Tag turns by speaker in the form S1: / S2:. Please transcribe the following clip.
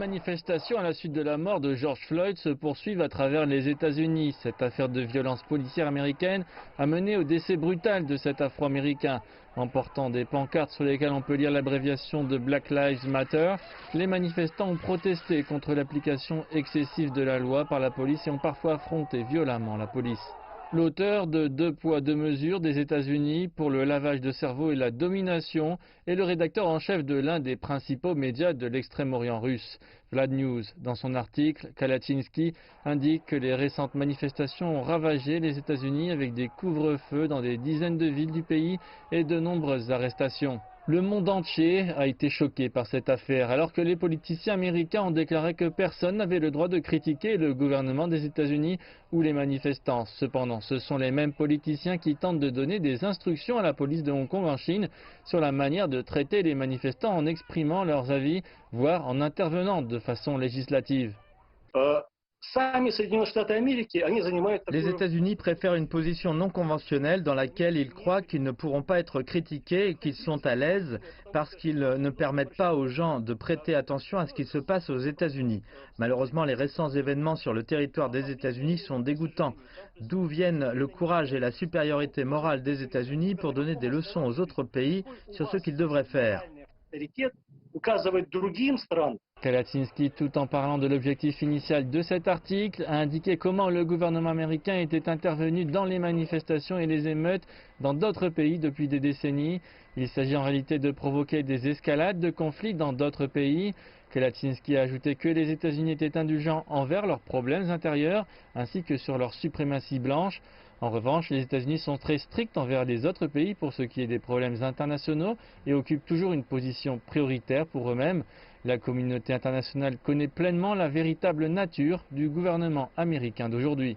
S1: manifestations à la suite de la mort de George Floyd se poursuivent à travers les États-Unis. Cette affaire de violence policière américaine a mené au décès brutal de cet Afro-Américain. En portant des pancartes sur lesquelles on peut lire l'abréviation de Black Lives Matter, les manifestants ont protesté contre l'application excessive de la loi par la police et ont parfois affronté violemment la police. L'auteur de 2 poids 2 mesures des États-Unis pour le lavage de cerveau et la domination est le rédacteur en chef de l'un des principaux médias de l'extrême-orient russe, Vlad News. Dans son article, Kalachinsky indique que les récentes manifestations ont ravagé les États-Unis avec des couvre-feux dans des dizaines de villes du pays et de nombreuses arrestations. Le monde entier a été choqué par cette affaire, alors que les politiciens américains ont déclaré que personne n'avait le droit de critiquer le gouvernement des États-Unis ou les manifestants. Cependant, ce sont les mêmes politiciens qui tentent de donner des instructions à la police de Hong Kong en Chine sur la manière de traiter les manifestants en exprimant leurs avis, voire en intervenant de façon législative.
S2: Les États-Unis préfèrent une position non conventionnelle dans laquelle ils croient qu'ils ne pourront pas être critiqués et qu'ils sont à l'aise parce qu'ils ne permettent pas aux gens de prêter attention à ce qui se passe aux États-Unis. Malheureusement, les récents événements sur le territoire des États-Unis sont dégoûtants. D'où viennent le courage et la supériorité morale des États-Unis pour donner des leçons aux autres pays sur ce qu'ils devraient faire?
S1: Kalachinsky, tout en parlant de l'objectif initial de cet article, a indiqué comment le gouvernement américain était intervenu dans les manifestations et les émeutes dans d'autres pays depuis des décennies. Il s'agit en réalité de provoquer des escalades de conflits dans d'autres pays. Kalachinsky a ajouté que les États-Unis étaient indulgents envers leurs problèmes intérieurs ainsi que sur leur suprématie blanche. En revanche, les États-Unis sont très stricts envers les autres pays pour ce qui est des problèmes internationaux et occupent toujours une position prioritaire pour eux-mêmes. La communauté internationale connaît pleinement la véritable nature du gouvernement américain d'aujourd'hui.